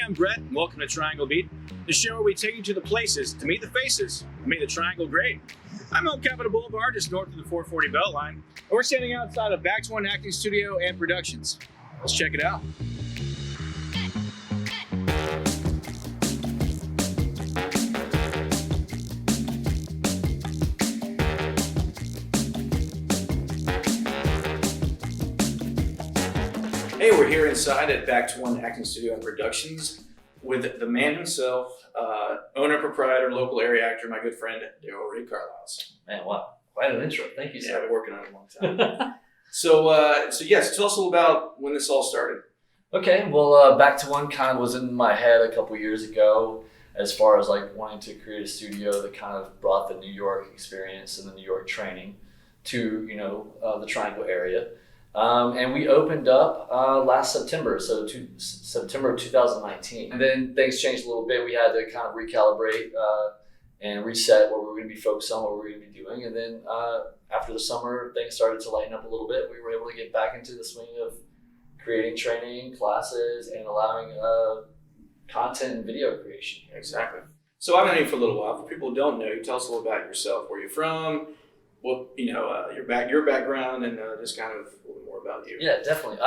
I'm Brett, and welcome to Triangle Beat, the show where we take you to the places to meet the faces and make the triangle great. I'm on Capitol Boulevard, just north of the 440 Beltline, and we're standing outside of Back to One Acting Studio and Productions. Let's check it out. Hey, we're here inside at Back to One Acting Studio and Productions with the man himself, owner, proprietor, local area actor, my good friend, Daryl Ray Carlisle. Man, wow. Quite an intro. Thank you, Yeah, sir. I've been working on it a long time. So yes, tell us a little about when this all started. Okay, well, Back to One kind of was in my head a couple years ago as far as like wanting to create a studio that kind of brought the New York experience and the New York training to, the Triangle area. And we opened up last September, so September of 2019. And then things changed a little bit. We had to kind of recalibrate and reset what we were going to be focused on, what we were going to be doing. And then after the summer, things started to lighten up a little bit. We were able to get back into the swing of creating training, classes, and allowing content and video creation. Exactly. So I've known you for a little while. For people who don't know you, tell us a little about yourself, where you're from, your background, and just kind of a little bit more about you. Yeah, definitely.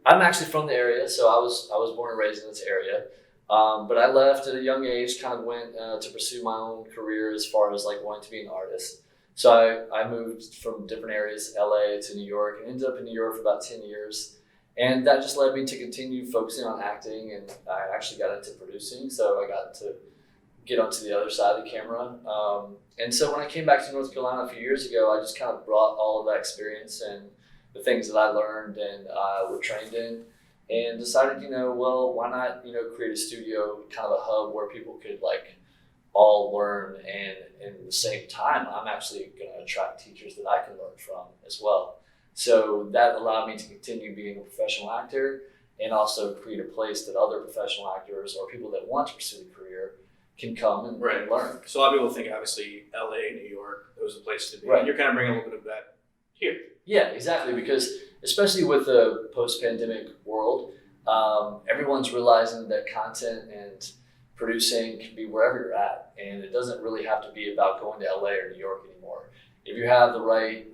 I'm actually from the area, so I was born and raised in this area. But I left at a young age, kind of went to pursue my own career as far as like wanting to be an artist. So I moved from different areas, LA to New York, and ended up in New York for about 10 years. And that just led me to continue focusing on acting, and I actually got into producing. So I got to get onto the other side of the camera. And so when I came back to North Carolina a few years ago, I just kind of brought all of that experience and the things that I learned and were trained in, and decided, well, why not, create a studio, kind of a hub where people could like all learn, and at the same time, I'm actually going to attract teachers that I can learn from as well. So that allowed me to continue being a professional actor and also create a place that other professional actors or people that want to pursue a career can come and learn. So a lot of people think obviously LA, New York, those are the places to be. Right. And you're kind of bringing a little bit of that here. Yeah, exactly. Because especially with the post-pandemic world, everyone's realizing that content and producing can be wherever you're at, and it doesn't really have to be about going to LA or New York anymore. If you have the right,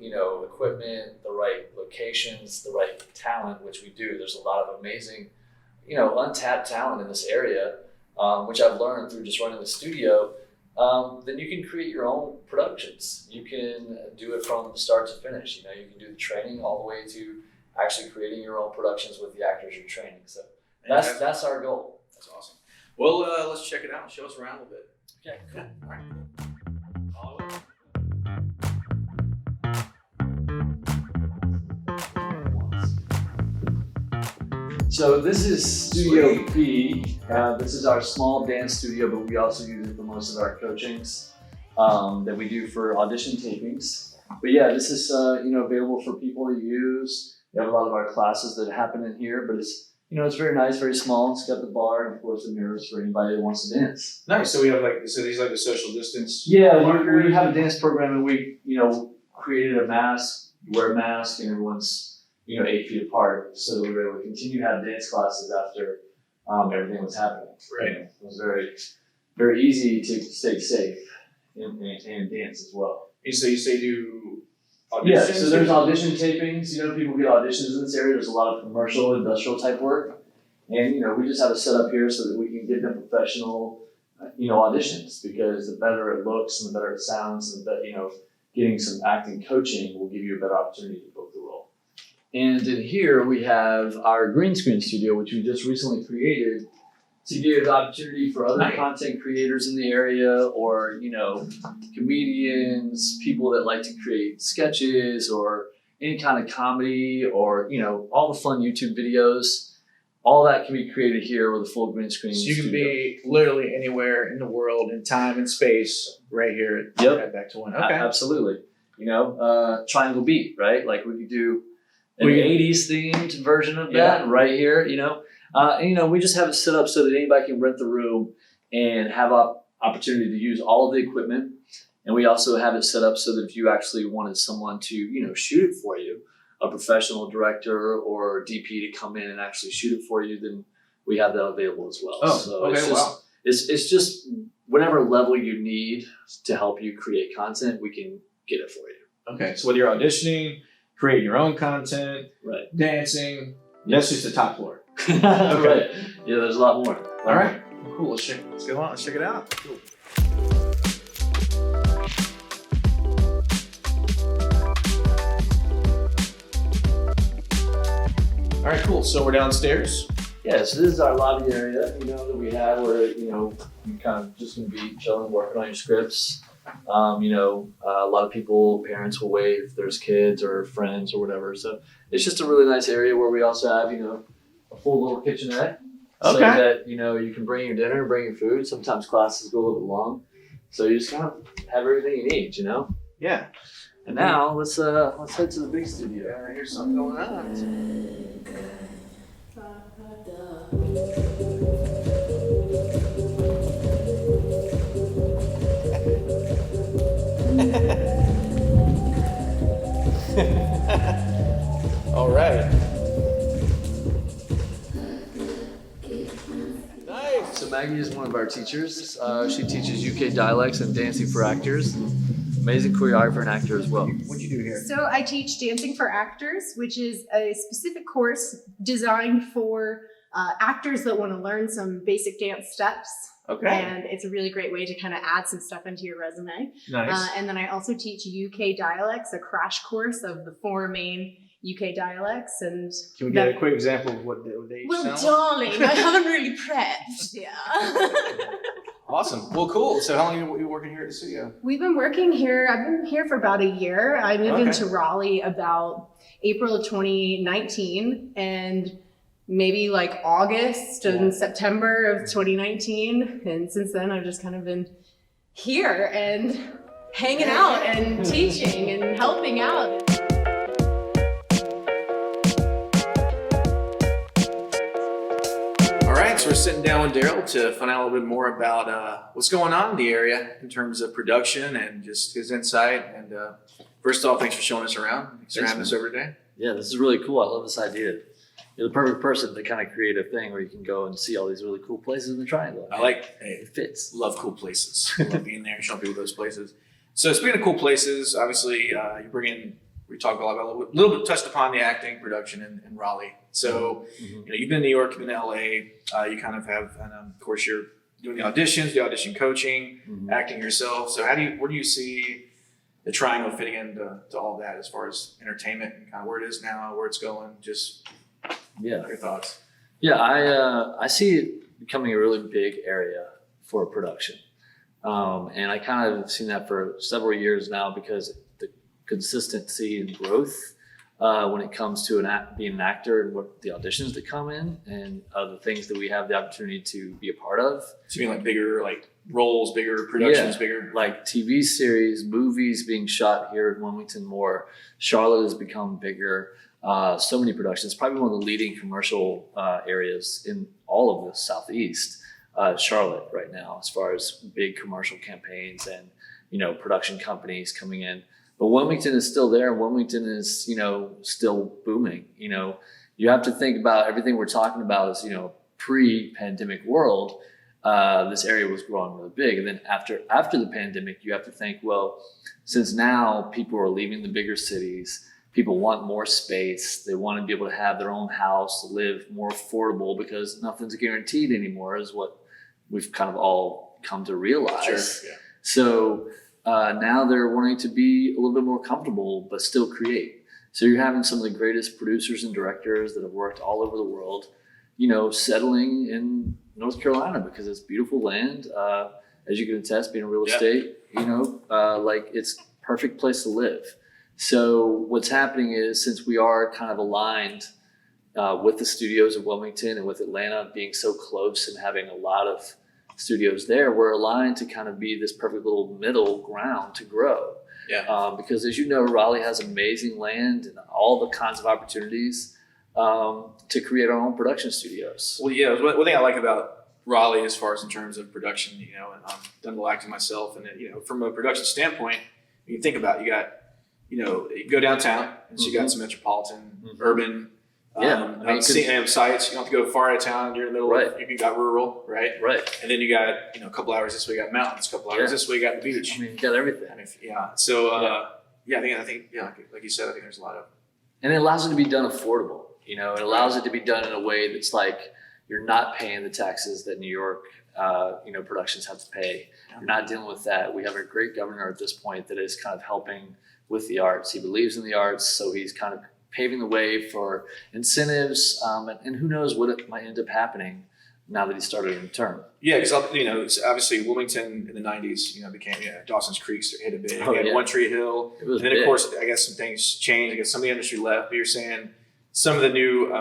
equipment, the right locations, the right talent, which we do, there's a lot of amazing, untapped talent in this area, which I've learned through just running the studio. Then you can create your own productions. You can do it from start to finish. You can do the training all the way to actually creating your own productions with the actors you're training. So that's our goal. That's awesome. Well, let's check it out and show us around a little bit. Okay, cool. All right. Follow it. So this is Studio B. This is our small dance studio, but we also use it for most of our coachings that we do for audition tapings. But yeah, this is available for people to use. We have a lot of our classes that happen in here, but it's very nice, very small. It's got the bar and of course the mirrors for anybody that wants to dance. Nice. So we have these like the social distance. Yeah, we have a dance program, and we created a mask. You wear a mask, and everyone's 8 feet apart, so we were able to continue to have dance classes after everything was happening. Right. It was very, very easy to stay safe and dance as well. And so you say do auditions? Yeah, so there's audition tapings. People get auditions in this area. There's a lot of commercial, industrial type work, and we just have it set up here so that we can give them professional, auditions, because the better it looks and the better it sounds, and the getting some acting coaching will give you a better opportunity to book the role. And in here we have our green screen studio, which we just recently created to give opportunity for other content creators in the area, or comedians, people that like to create sketches or any kind of comedy, or all the fun YouTube videos. All that can be created here with a full green screen. So you can be literally anywhere in the world, in time and space, right here at Back to One. Okay. Absolutely. Triangle Beat, right? Like we could do an 80s themed version of that right here, and we just have it set up so that anybody can rent the room and have opportunity to use all of the equipment. And we also have it set up so that if you actually wanted someone to, shoot it for you, a professional director or DP to come in and actually shoot it for you, then we have that available as well. Oh, so okay, it's just, wow. it's just whatever level you need to help you create content, we can get it for you. Okay, so whether you're auditioning, creating your own content, Right. dancing, that's just the top floor. Right. Yeah, there's a lot more. All right, cool. Let's go on. Let's check it out. Cool. All right, cool. So we're downstairs. Yeah, so this is our lobby area, that we have where, you're kind of just gonna be chilling, working on your scripts. A lot of people, parents will wait if there's kids or friends or whatever. So it's just a really nice area where we also have, a full little kitchenette. So Okay. that, you can bring your dinner, bring your food. Sometimes classes go a little bit long. So you just kind of have everything you need, Yeah. And now let's head to the big studio. Yeah, here's something going on. All right. Nice. So Maggie is one of our teachers. She teaches UK dialects and dancing for actors. Amazing choreographer and actor as well. What'd you do here? So I teach Dancing for Actors, which is a specific course designed for actors that want to learn some basic dance steps. Okay. And it's a really great way to kind of add some stuff into your resume. Nice. And then I also teach UK dialects, a crash course of the 4 main UK dialects. And Can we get a quick example of what they well, sound like? darling, I haven't really prepped. Yeah. Awesome. Well, cool. So how long have you been working here at the studio? We've been working here. I've been here for about a year. I moved Okay. into Raleigh about April of 2019 and maybe like August and September of 2019. And since then, I've just kind of been here and hanging out and teaching and helping out. All right, so we're sitting down with Daryl to find out a little bit more about what's going on in the area in terms of production and just his insight. And first off, thanks for showing us around. Thanks for having us over today. Yeah, this is really cool. I love this idea. You're the perfect person to kind of create a thing where you can go and see all these really cool places in the triangle. It fits. Love cool places. Love being there and showing people those places. So speaking of cool places, obviously you bring in, we talked a little bit touched upon the acting production in Raleigh. So you've been in New York, you've been in LA. You kind of have, and of course, you're doing the auditions, the audition coaching, acting yourself. So where do you see the triangle fitting into all that as far as entertainment and kind of where it is now, where it's going? Just your thoughts. Yeah, I see it becoming a really big area for production. And I kind of have seen that for several years now because the consistency and growth when it comes to being an actor and what the auditions that come in and the things that we have the opportunity to be a part of. So you mean like bigger roles, bigger productions, bigger like TV series, movies being shot here in Wilmington more. Charlotte has become bigger. So many productions, probably one of the leading commercial areas in all of the Southeast. Charlotte right now, as far as big commercial campaigns and production companies coming in. But Wilmington is still there. Wilmington is still booming. You have to think about everything we're talking about is pre-pandemic world. This area was growing really big, and then after the pandemic, you have to think, well, since now people are leaving the bigger cities. People want more space. They want to be able to have their own house, live more affordable because nothing's guaranteed anymore is what we've kind of all come to realize. Sure, yeah. So now they're wanting to be a little bit more comfortable, but still create. So you're having some of the greatest producers and directors that have worked all over the world, settling in North Carolina because it's beautiful land. As you can attest, being in real estate, it's perfect place to live. So what's happening is since we are kind of aligned with the studios of Wilmington and with Atlanta being so close and having a lot of studios there, we're aligned to kind of be this perfect little middle ground to grow. Yeah. Because as you know, Raleigh has amazing land and all the kinds of opportunities to create our own production studios. Well, yeah, one thing I like about Raleigh as far as in terms of production, and I've done a little acting myself, and from a production standpoint, you think about it, you got you go downtown, and so you got some metropolitan, urban Yeah, I mean, sites. You don't have to go far out of town. You're in the middle Right. of, you got rural, right? Right. And then you got, a couple hours this way, you got mountains, a couple hours Yeah. this way, you got the beach. I mean, you got everything. And yeah. So, I think, like you said, I think there's a lot of, And it allows it to be done affordable. It allows it to be done in a way that's like you're not paying the taxes that New York, productions have to pay. You're not dealing with that. We have a great governor at this point that is kind of helping with the arts. He believes in the arts, so he's kind of paving the way for incentives, and who knows what it might end up happening now that he started in term. yeah, because, it's obviously Wilmington in the 90s, became, Dawson's Creek hit a big, Oh, you had yeah. One Tree Hill. It was And then, big. of course, I guess some things changed. I guess some of the industry left, but you're saying some of the new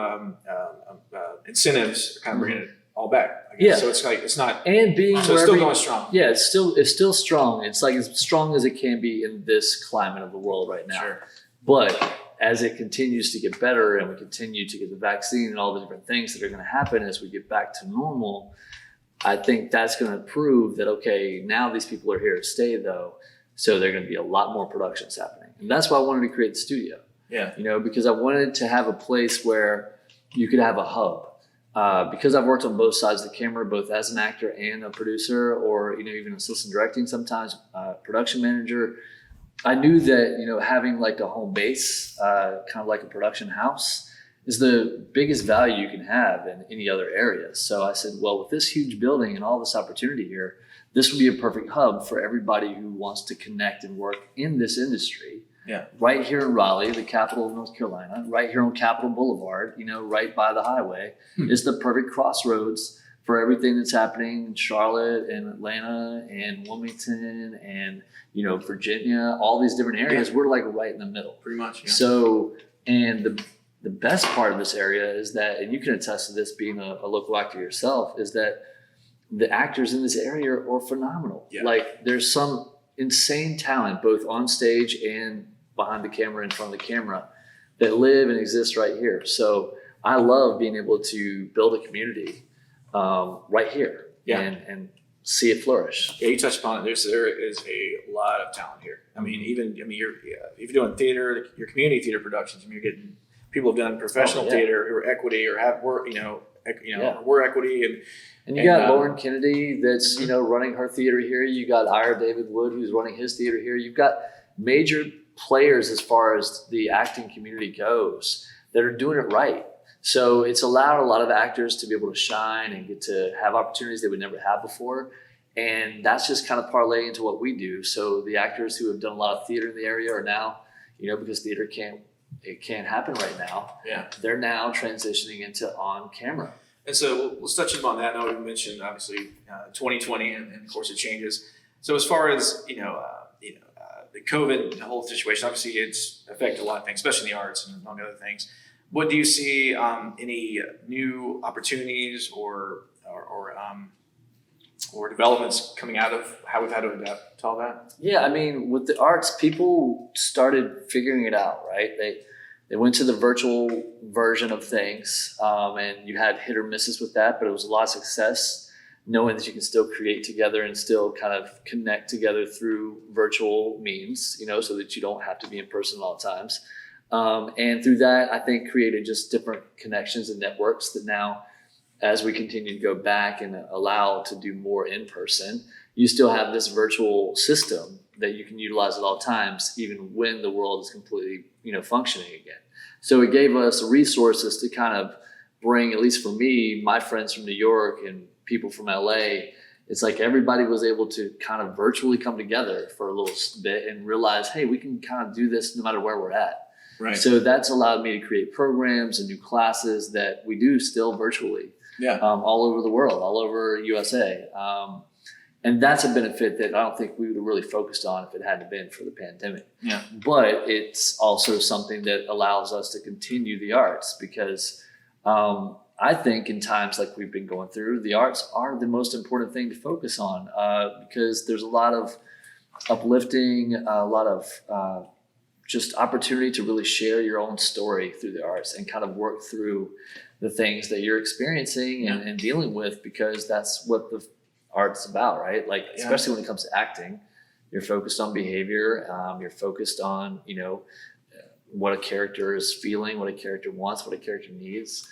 incentives are kind of bringing it all back. I guess. Yeah. So it's like, it's not, And being so it's wherever still you- going strong. Yeah, it's still strong. It's like as strong as it can be in this climate of the world right now. Sure. But as it continues to get better and we continue to get the vaccine and all the different things that are going to happen as we get back to normal, I think that's going to prove that, okay, now these people are here to stay though. So there are going to be a lot more productions happening. And that's why I wanted to create the studio, Yeah. because I wanted to have a place where you could have a hub. Because I've worked on both sides of the camera, both as an actor and a producer, or even assistant directing sometimes, production manager. I knew that having like a home base, kind of like a production house, is the biggest value you can have in any other area. So I said, well, with this huge building and all this opportunity here, this would be a perfect hub for everybody who wants to connect and work in this industry. Yeah. Right here in Raleigh, the capital of North Carolina, right here on Capitol Boulevard, right by the highway, is the perfect crossroads for everything that's happening in Charlotte and Atlanta and Wilmington and, Virginia, all these different areas. We're like right in the middle. Pretty much. Yeah. So, and the best part of this area is that, and you can attest to this being a local actor yourself, is that the actors in this area are phenomenal. Yeah. Like there's some insane talent, both on stage and behind the camera, in front of the camera, that live and exist right here. So I love being able to build a community right here and see it flourish. Yeah, you touched upon it. There is a lot of talent here. If you're doing theater, your community theater productions, you're getting people who've done professional theater who are equity or have work, we're equity And you got Lauren Kennedy that's, running her theater here. You got Ira David Wood who's running his theater here. You've got major players as far as the acting community goes that are doing it right. So it's allowed a lot of actors to be able to shine and get to have opportunities they would never have before. And that's just kind of parlaying into what we do. So the actors who have done a lot of theater in the area are now, because theater can't happen right now. Yeah. They're now transitioning into on camera. And so let's touch upon that. Now we mentioned obviously 2020, and of course it changes. So as far as the COVID, the whole situation, obviously it's affected a lot of things, especially in the arts and among other things. What do you see any new opportunities or developments coming out of how we've had to adapt to all that? Yeah, I mean, with the arts, people started figuring it out, right? They went to the virtual version of things, and you had hit or misses with that, but it was a lot of success, knowing that you can still create together and still kind of connect together through virtual means, so that you don't have to be in person all the times. And through that, I think created just different connections and networks that now, as we continue to go back and allow to do more in person, you still have this virtual system that you can utilize at all times, even when the world is completely, functioning again. So it gave us resources to kind of bring, at least for me, my friends from New York and people from LA, it's like everybody was able to kind of virtually come together for a little bit and realize, hey, we can kind of do this no matter where we're at. Right. So that's allowed me to create programs and new classes that we do still virtually. Yeah. All over the world, all over USA. And that's a benefit that I don't think we would have really focused on if it hadn't been for the pandemic. Yeah. But it's also something that allows us to continue the arts because I think in times like we've been going through, the arts are the most important thing to focus on because there's a lot of uplifting, a lot of just opportunity to really share your own story through the arts and kind of work through the things that you're experiencing and dealing with, because that's what the art's about, right? Like, especially when it comes to acting, you're focused on behavior, you're focused on, what a character is feeling, what a character wants, what a character needs.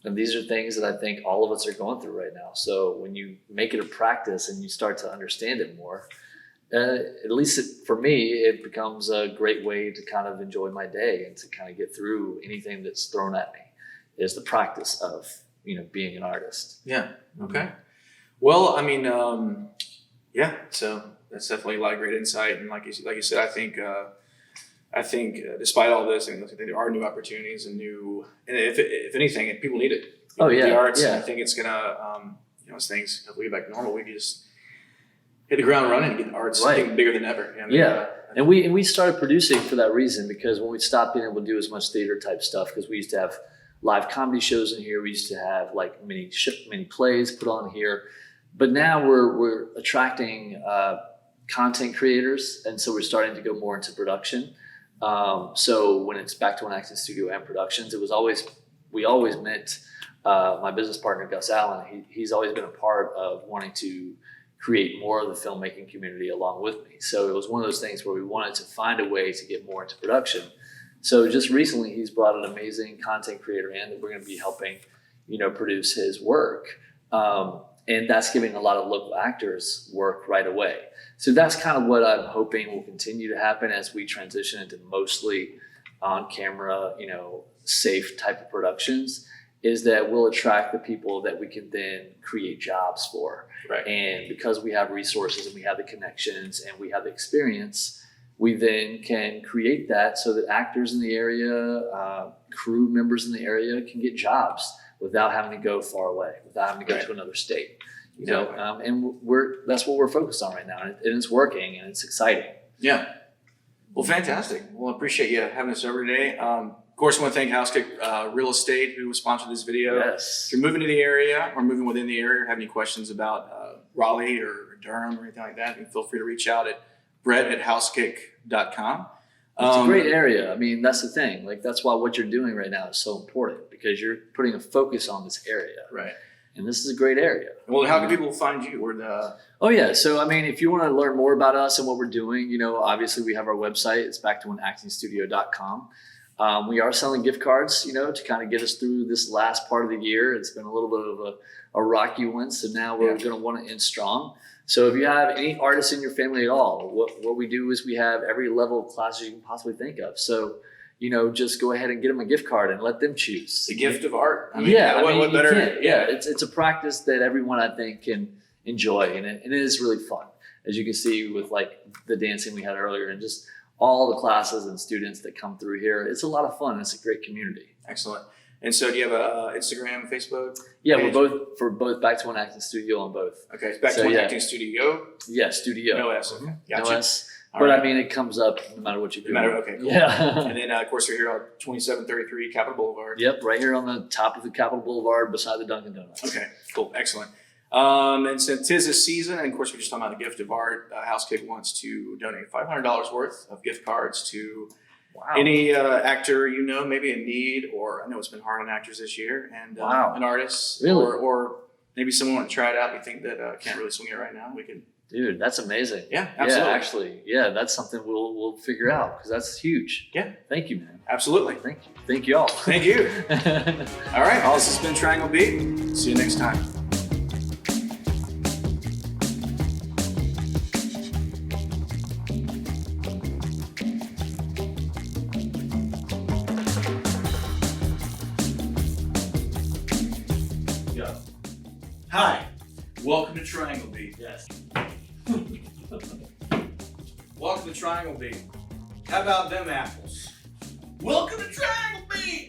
And these are things that I think all of us are going through right now. So when you make it a practice and you start to understand it more, at least for me, it becomes a great way to kind of enjoy my day and to kind of get through anything that's thrown at me, is the practice of, being an artist. Yeah. Okay. Well, I mean, yeah. So that's definitely a lot of great insight, and like you said, I think despite all this, I think there are new opportunities and if anything, people need it. Oh, yeah, The arts. yeah. And I think it's gonna, as things hopefully get back to normal, we can just hit the ground running and get the arts Right. something bigger than ever. And we started producing for that reason, because when we stopped being able to do as much theater type stuff, because we used to have live comedy shows in here, we used to have like many plays put on here, but now we're attracting content creators, and so we're starting to go more into production. So when it's Back to One Acting Studio and Productions, we always meant my business partner Gus Allen. He's always been a part of wanting to create more of the filmmaking community along with me. So it was one of those things where we wanted to find a way to get more into production. So just recently, he's brought an amazing content creator in that we're going to be helping, produce his work. And that's giving a lot of local actors work right away. So that's kind of what I'm hoping will continue to happen as we transition into mostly on camera, safe type of productions, is that we'll attract the people that we can then create jobs for. Right. And because we have resources and we have the connections and we have the experience, we then can create that so that actors in the area, crew members in the area can get jobs without having to go far away, without having to go to another state. And that's what we're focused on right now, and it's working and it's exciting. Yeah. Well, fantastic. Well, I appreciate you having us over today. Of course, I want to thank Housekick Real Estate, who sponsored this video. Yes. If you're moving to the area or moving within the area or have any questions about Raleigh or Durham or anything like that, you can feel free to reach out at brett@housekick.com. It's a great area. I mean, that's the thing. Like, that's why what you're doing right now is so important, because you're putting a focus on this area. Right. And this is a great area. Well, how can people find you? Oh, yeah. So, I mean, if you want to learn more about us and what we're doing, obviously we have our website. It's backtoaneactingstudio.com. We are selling gift cards, to kind of get us through this last part of the year. It's been a little bit of a rocky one. So now we're going to want to end strong. So if you have any artists in your family at all, what we do is we have every level of classes you can possibly think of. So, just go ahead and get them a gift card and let them choose. The gift of art. What you better? can. Yeah, it's a practice that everyone, I think, can enjoy, and it is really fun, as you can see with like the dancing we had earlier, and just all the classes and students that come through here. It's a lot of fun. It's a great community. Excellent. And so, do you have a Instagram, Facebook? Yeah, page? we're both Back to One Acting Studio on both. Okay, it's Back to One Acting Studio. Yeah, Studio. No S. Okay, gotcha. No S. All But right. I mean, it comes up no matter what you do. No matter. Okay, cool. Yeah. And then, of course, we're here on 2733 Capitol Boulevard. Yep, right here on the top of the Capitol Boulevard beside the Dunkin' Donuts. Okay, cool, excellent. And since 'tis a season, and of course, we're just talking about the gift of art, Housekick wants to donate $500 worth of gift cards to Wow. any actor maybe in need, or I know it's been hard on actors this year, and Wow. an artist, Really? or maybe someone want to try it out. We think that can't really swing it right now. We can. Dude, that's amazing. Yeah, absolutely. Yeah, actually, that's something we'll figure out, because that's huge. Yeah. Thank you, man. Absolutely. Thank you. Thank you all. Thank you. All right. This has been Triangle Beat. See you next time. Hi. Welcome to Triangle Beat. Yes. Welcome to Triangle Beat. How about them apples? Welcome to Triangle Beat.